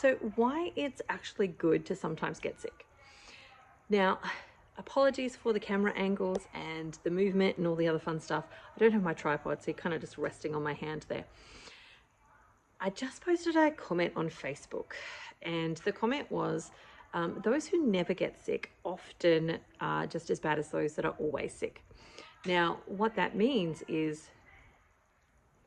So why it's actually good to sometimes get sick. Now, apologies for the camera angles and the movement and all the other fun stuff. I don't have my tripod, so you're kind of just resting on my hand there. I just posted a comment on Facebook, and the comment was, those who never get sick often are just as bad as those that are always sick. Now, what that means is,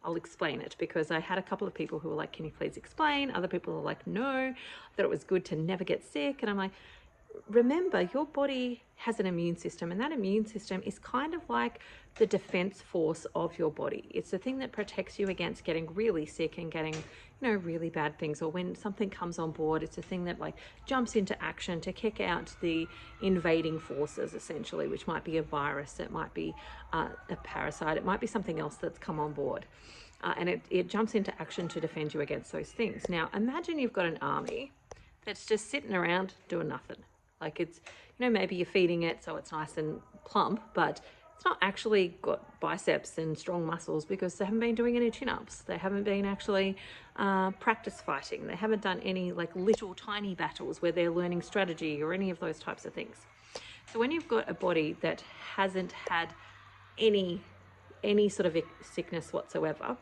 I'll explain it, because I had a couple of people who were like, can you please explain? Other people are like, no, that it was good to never get sick. And I'm like, remember, your body has an immune system, and that immune system is kind of like the defense force of your body. It's the thing that protects you against getting really sick and getting, really bad things, or when something comes on board, it's a thing that like jumps into action to kick out the invading forces, essentially, which might be a virus, it might be a parasite, it might be something else that's come on board. And it jumps into action to defend you against those things. Now, imagine you've got an army that's just sitting around doing nothing. Like it's, maybe you're feeding it so it's nice and plump, but it's not actually got biceps and strong muscles because they haven't been doing any chin-ups. They haven't been actually practice fighting. They haven't done any like little tiny battles where they're learning strategy or any of those types of things. So when you've got a body that hasn't had any sort of sickness whatsoever,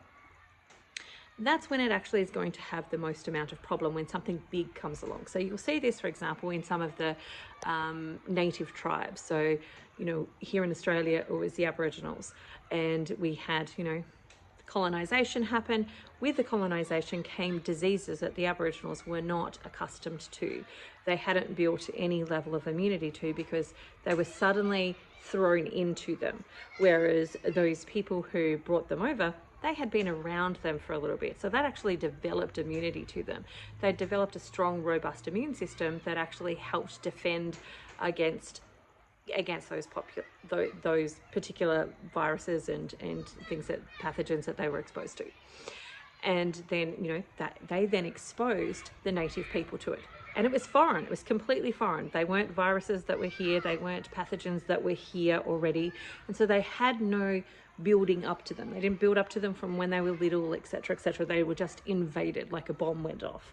that's when it actually is going to have the most amount of problem, when something big comes along. So you'll see this, for example, in some of the native tribes. So, here in Australia, it was the Aboriginals, and we had, colonization happen. With the colonization came diseases that the Aboriginals were not accustomed to. They hadn't built any level of immunity to, because they were suddenly thrown into them. Whereas those people who brought them over, they had been around them for a little bit. So that actually developed immunity to them. They developed a strong, robust immune system that actually helped defend against those particular viruses and things, that pathogens that they were exposed to. And then, that they then exposed the native people to it. And it was foreign, it was completely foreign. They weren't viruses that were here, they weren't pathogens that were here already. And so they had no building up to them. They didn't build up to them from when they were little, etc., etc. They were just invaded like a bomb went off.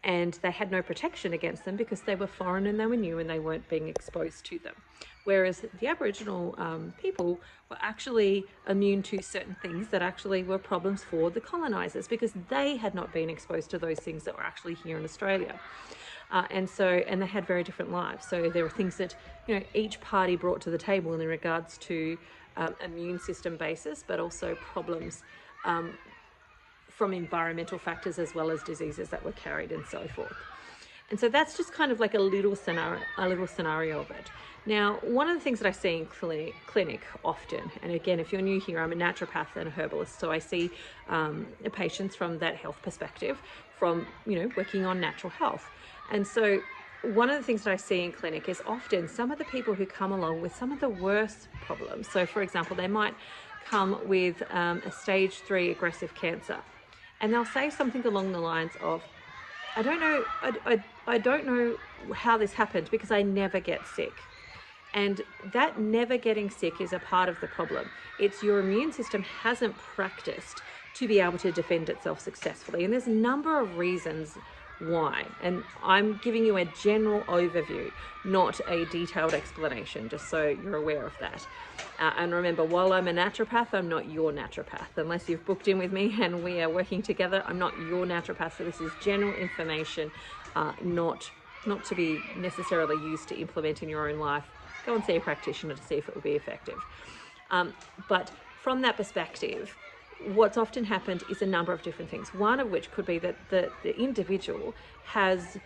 And they had no protection against them because they were foreign and they were new and they weren't being exposed to them. Whereas the Aboriginal people were actually immune to certain things that actually were problems for the colonizers, because they had not been exposed to those things that were actually here in Australia. And they had very different lives. So there were things that, each party brought to the table in regards to immune system basis, but also problems from environmental factors as well as diseases that were carried and so forth. And so that's just kind of like a little scenario of it. Now, one of the things that I see in clinic often, and again, if you're new here, I'm a naturopath and a herbalist, so I see patients from that health perspective, from, working on natural health. And so one of the things that I see in clinic is often some of the people who come along with some of the worst problems. So for example, they might come with a stage 3 aggressive cancer, and they'll say something along the lines of, I don't know how this happened because I never get sick. And that never getting sick is a part of the problem. It's your immune system hasn't practiced to be able to defend itself successfully. And there's a number of reasons why. And I'm giving you a general overview, not a detailed explanation, just so you're aware of that. And remember, while I'm a naturopath, I'm not your naturopath. Unless you've booked in with me and we are working together, I'm not your naturopath. So this is general information, not to be necessarily used to implement in your own life. Go and see a practitioner to see if it will be effective. But from that perspective, what's often happened is a number of different things. One of which could be that the individual has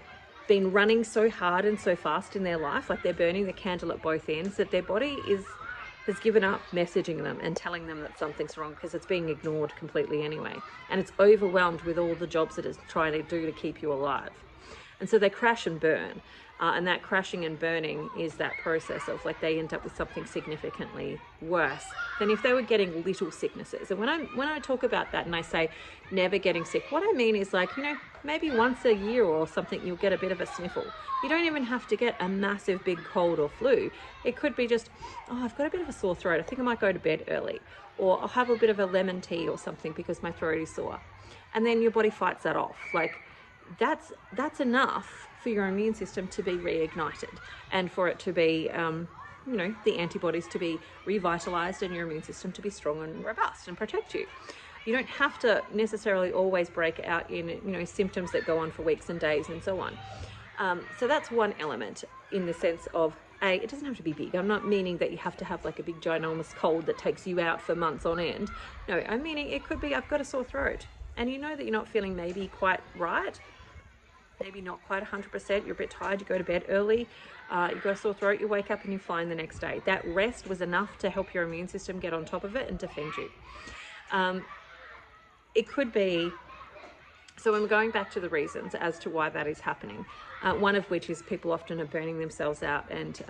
been running so hard and so fast in their life, like they're burning the candle at both ends, that their body has given up messaging them and telling them that something's wrong because it's being ignored completely anyway. And it's overwhelmed with all the jobs that it's trying to do to keep you alive. And so they crash and burn. And that crashing and burning is that process of like they end up with something significantly worse than if they were getting little sicknesses. And when I talk about that and I say never getting sick, what I mean is like, maybe once a year or something, you'll get a bit of a sniffle. You don't even have to get a massive big cold or flu. It could be just, I've got a bit of a sore throat. I think I might go to bed early. Or I'll have a bit of a lemon tea or something because my throat is sore. And then your body fights that off. Like, that's enough for your immune system to be reignited, and for it to be, you know, the antibodies to be revitalized, and your immune system to be strong and robust and protect you. You don't have to necessarily always break out in, you know, symptoms that go on for weeks and days and so on. So that's one element, in the sense of, it doesn't have to be big. I'm not meaning that you have to have like a big ginormous cold that takes you out for months on end. No, I'm meaning it could be, I've got a sore throat, and you know that you're not feeling maybe quite right, maybe not quite 100%, you're a bit tired, you go to bed early, you've got a sore throat, you wake up and you're fine the next day. That rest was enough to help your immune system get on top of it and defend you. It could be, so when we're going back to the reasons as to why that is happening, one of which is people often are burning themselves out, and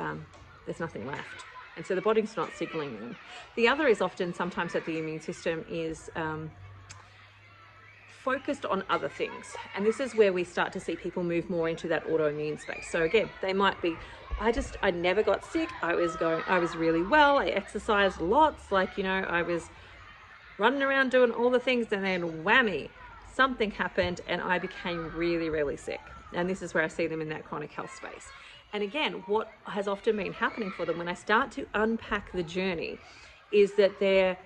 there's nothing left. And so the body's not signaling them. The other is often sometimes that the immune system is focused on other things. And this is where we start to see people move more into that autoimmune space. So again, they might be, I never got sick. I was really well. I exercised lots. Like, you know, I was running around doing all the things, and then whammy, something happened and I became really, really sick. And this is where I see them in that chronic health space. And again, what has often been happening for them when I start to unpack the journey is that their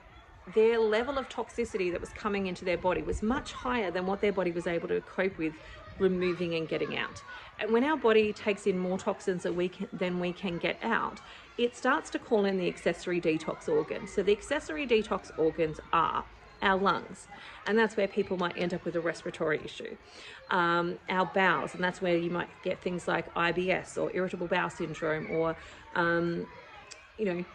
level of toxicity that was coming into their body was much higher than what their body was able to cope with removing and getting out. And when our body takes in more toxins than we can get out, it starts to call in the accessory detox organs. So the accessory detox organs are our lungs, and that's where people might end up with a respiratory issue. Our bowels, and that's where you might get things like IBS or irritable bowel syndrome, or you know,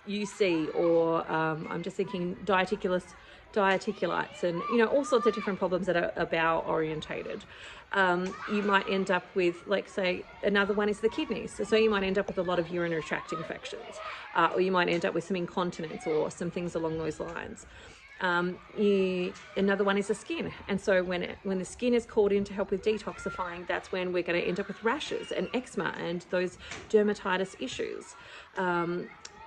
UC, or I'm just thinking diverticulitis, and you know, all sorts of different problems that are bowel orientated. You might end up with, like, say, another one is the kidneys. So you might end up with a lot of urinary tract infections, or you might end up with some incontinence or some things along those lines. Another one is the skin. And so when the skin is called in to help with detoxifying, that's when we're going to end up with rashes and eczema and those dermatitis issues.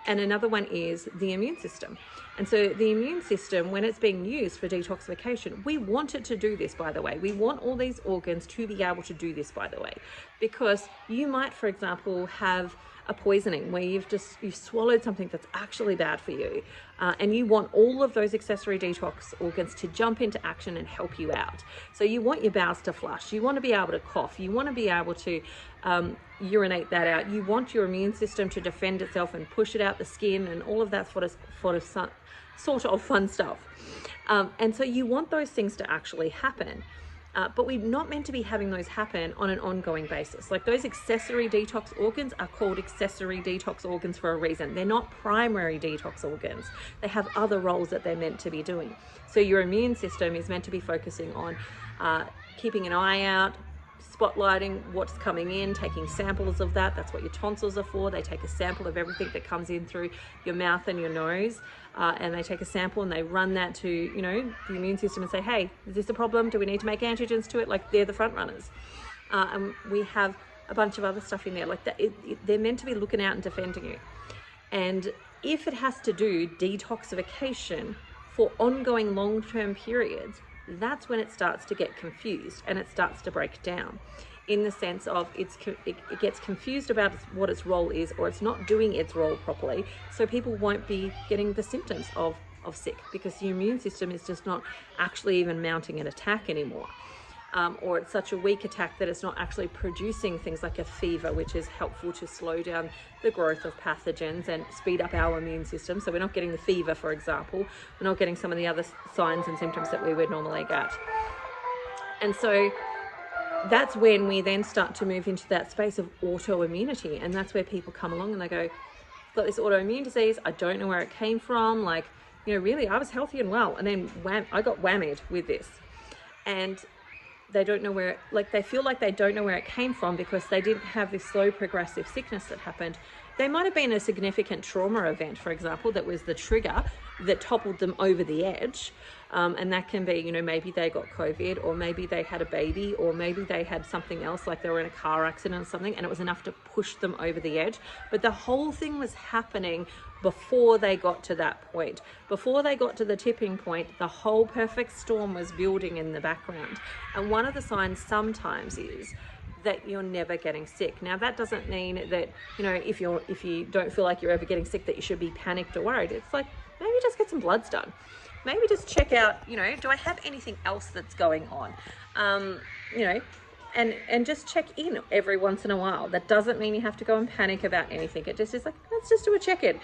And another one is the immune system. And so the immune system, when it's being used for detoxification, we want it to do this, by the way. We want all these organs to be able to do this, by the way, because you might, for example, have a poisoning where you've swallowed something that's actually bad for you, and you want all of those accessory detox organs to jump into action and help you out. So you want your bowels to flush, you want to be able to cough, you want to be able to urinate that out, you want your immune system to defend itself and push it out the skin, and all of that sort of fun stuff. And so you want those things to actually happen. But we're not meant to be having those happen on an ongoing basis. Like, those accessory detox organs are called accessory detox organs for a reason. They're not primary detox organs. They have other roles that they're meant to be doing. So your immune system is meant to be focusing on keeping an eye out, spotlighting what's coming in, taking samples of that. That's what your tonsils are for. They take a sample of everything that comes in through your mouth and your nose, and they take a sample and they run that to, you know, the immune system and say, hey, is this a problem? Do we need to make antigens to it? Like, they're the front runners. And we have a bunch of other stuff in there like that. They're meant to be looking out and defending you. And if it has to do detoxification for ongoing long-term periods, that's when it starts to get confused and it starts to break down, in the sense of it gets confused about what its role is, or it's not doing its role properly. So people won't be getting the symptoms of sick, because the immune system is just not actually even mounting an attack anymore. Or it's such a weak attack that it's not actually producing things like a fever, which is helpful to slow down the growth of pathogens and speed up our immune system. So we're not getting the fever, for example. We're not getting some of the other signs and symptoms that we would normally get. And so that's when we then start to move into that space of autoimmunity. And that's where people come along and they go, I've got this autoimmune disease. I don't know where it came from. Like, you know, really, I was healthy and well, and then I got whammied with this. And they don't know where, like, they feel like they don't know where it came from because they didn't have this slow progressive sickness that happened. They might have been a significant trauma event, for example, that was the trigger, that toppled them over the edge. And that can be, you know, maybe they got COVID, or maybe they had a baby, or maybe they had something else, like they were in a car accident or something, and it was enough to push them over the edge. But the whole thing was happening before they got to that point. Before they got to the tipping point, the whole perfect storm was building in the background. And one of the signs sometimes is that you're never getting sick. Now, that doesn't mean that, you know, if you don't feel like you're ever getting sick, that you should be panicked or worried. It's like, maybe just get some bloods done. Maybe just check out, you know, do I have anything else that's going on? You know, and just check in every once in a while. That doesn't mean you have to go and panic about anything. It just is like, let's just do a check-in.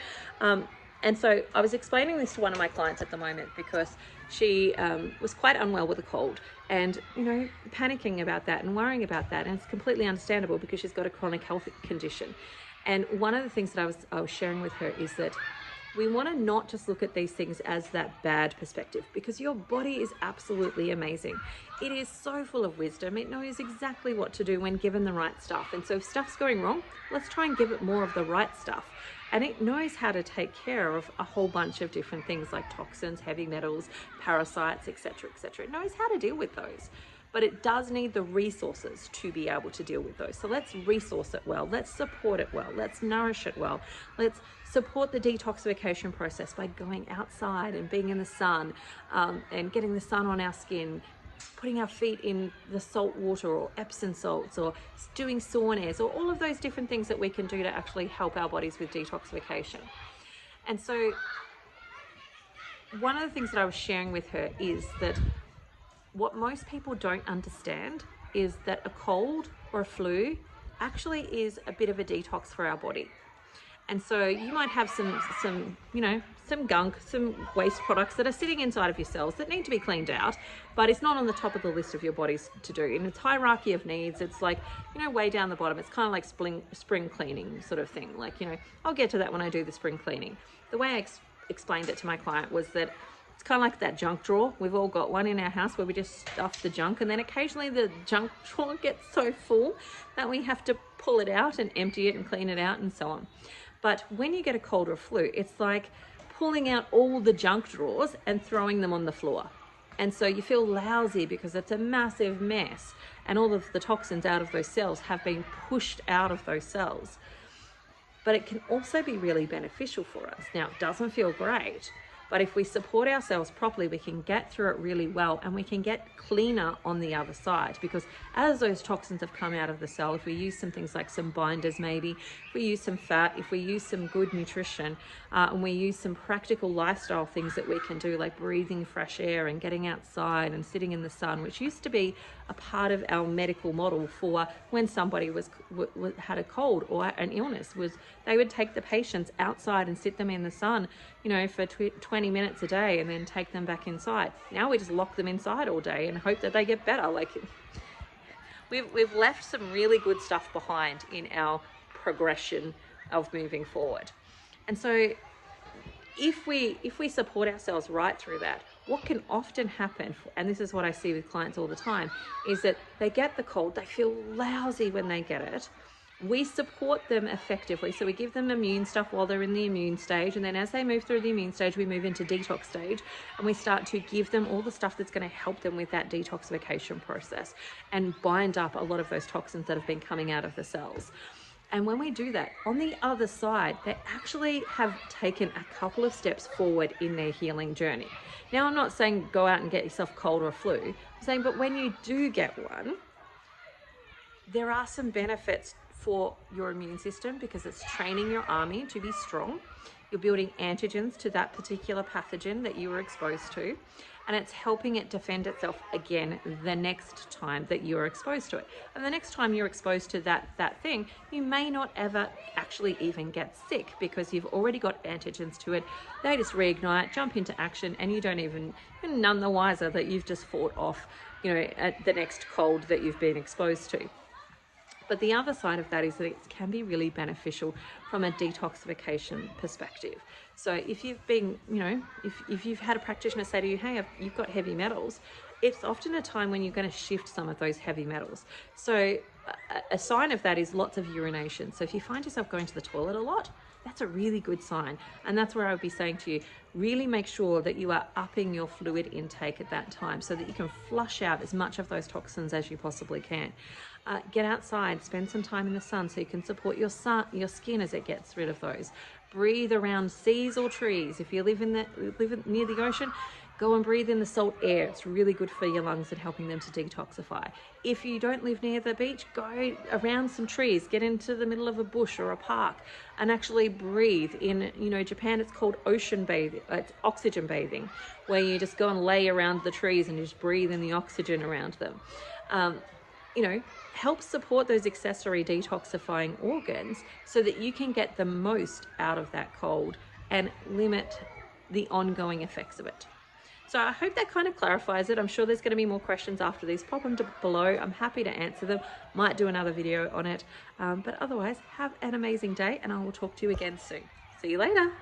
And so I was explaining this to one of my clients at the moment, because she was quite unwell with a cold, and, you know, panicking about that and worrying about that. And it's completely understandable, because she's got a chronic health condition. And one of the things that I was sharing with her is that we want to not just look at these things as that bad perspective, because your body is absolutely amazing. It is so full of wisdom. It knows exactly what to do when given the right stuff. And so if stuff's going wrong, let's try and give it more of the right stuff. And it knows how to take care of a whole bunch of different things like toxins, heavy metals, parasites, etc., etc. It knows how to deal with those. But it does need the resources to be able to deal with those. So let's resource it well. Let's support it well. Let's nourish it well. Let's support the detoxification process by going outside and being in the sun, and getting the sun on our skin, putting our feet in the salt water or Epsom salts, or doing saunas, or all of those different things that we can do to actually help our bodies with detoxification. And so one of the things that I was sharing with her is that what most people don't understand is that a cold or a flu actually is a bit of a detox for our body. And so you might have some, you know, some gunk, some waste products that are sitting inside of your cells that need to be cleaned out, but it's not on the top of the list of your body's to do. In its hierarchy of needs, it's like, you know, way down the bottom. It's kind of like spring cleaning sort of thing. Like, you know, I'll get to that when I do the spring cleaning. The way I explained it to my client was that it's kind of like that junk drawer. We've all got one in our house where we just stuff the junk, and then occasionally the junk drawer gets so full that we have to pull it out and empty it and clean it out and so on. But when you get a cold or a flu, it's like pulling out all the junk drawers and throwing them on the floor. And so you feel lousy because it's a massive mess, and all of the toxins out of those cells have been pushed out of those cells. But it can also be really beneficial for us. Now, it doesn't feel great, but if we support ourselves properly, we can get through it really well, and we can get cleaner on the other side, because as those toxins have come out of the cell, if we use some things like some binders, maybe if we use some fat, if we use some good nutrition, and we use some practical lifestyle things that we can do, like breathing fresh air and getting outside and sitting in the sun, which used to be a part of our medical model for when somebody had a cold or an illness, was they would take the patients outside and sit them in the sun, you know, for 20 minutes a day, and then take them back inside. Now we just lock them inside all day and hope that they get better. Like, we've left some really good stuff behind in our progression of moving forward. And so if we support ourselves right through that, what can often happen, and this is what I see with clients all the time, is that they get the cold, they feel lousy when they get it. We support them effectively, so we give them immune stuff while they're in the immune stage, and then as they move through the immune stage, we move into detox stage, and we start to give them all the stuff that's going to help them with that detoxification process and bind up a lot of those toxins that have been coming out of the cells. And when we do that, on the other side, they actually have taken a couple of steps forward in their healing journey. Now, I'm not saying go out and get yourself cold or a flu. I'm saying, but when you do get one, there are some benefits for your immune system, because it's training your army to be strong. You're building antigens to that particular pathogen that you were exposed to, and it's helping it defend itself again the next time that you're exposed to it. And the next time you're exposed to that thing, you may not ever actually even get sick, because you've already got antigens to it. They just reignite, jump into action, and you're none the wiser that you've just fought off, you know, at the next cold that you've been exposed to. But the other side of that is that it can be really beneficial from a detoxification perspective. So if you've been, you know, if you've had a practitioner say to you, hey, you've got heavy metals, it's often a time when you're going to shift some of those heavy metals. So a sign of that is lots of urination. So if you find yourself going to the toilet a lot, that's a really good sign. And that's where I would be saying to you, really make sure that you are upping your fluid intake at that time so that you can flush out as much of those toxins as you possibly can. Get outside, spend some time in the sun so you can support your skin as it gets rid of those. Breathe around seas or trees. If you live near the ocean, go and breathe in the salt air. It's really good for your lungs and helping them to detoxify. If you don't live near the beach, go around some trees, get into the middle of a bush or a park and actually breathe in, Japan, it's called ocean bathing, it's oxygen bathing, where you just go and lay around the trees and you just breathe in the oxygen around them. Help support those accessory detoxifying organs so that you can get the most out of that cold and limit the ongoing effects of it. So I hope that kind of clarifies it. I'm sure there's going to be more questions after these. Pop them below. I'm happy to answer them. Might do another video on it. But otherwise, have an amazing day and I will talk to you again soon. See you later.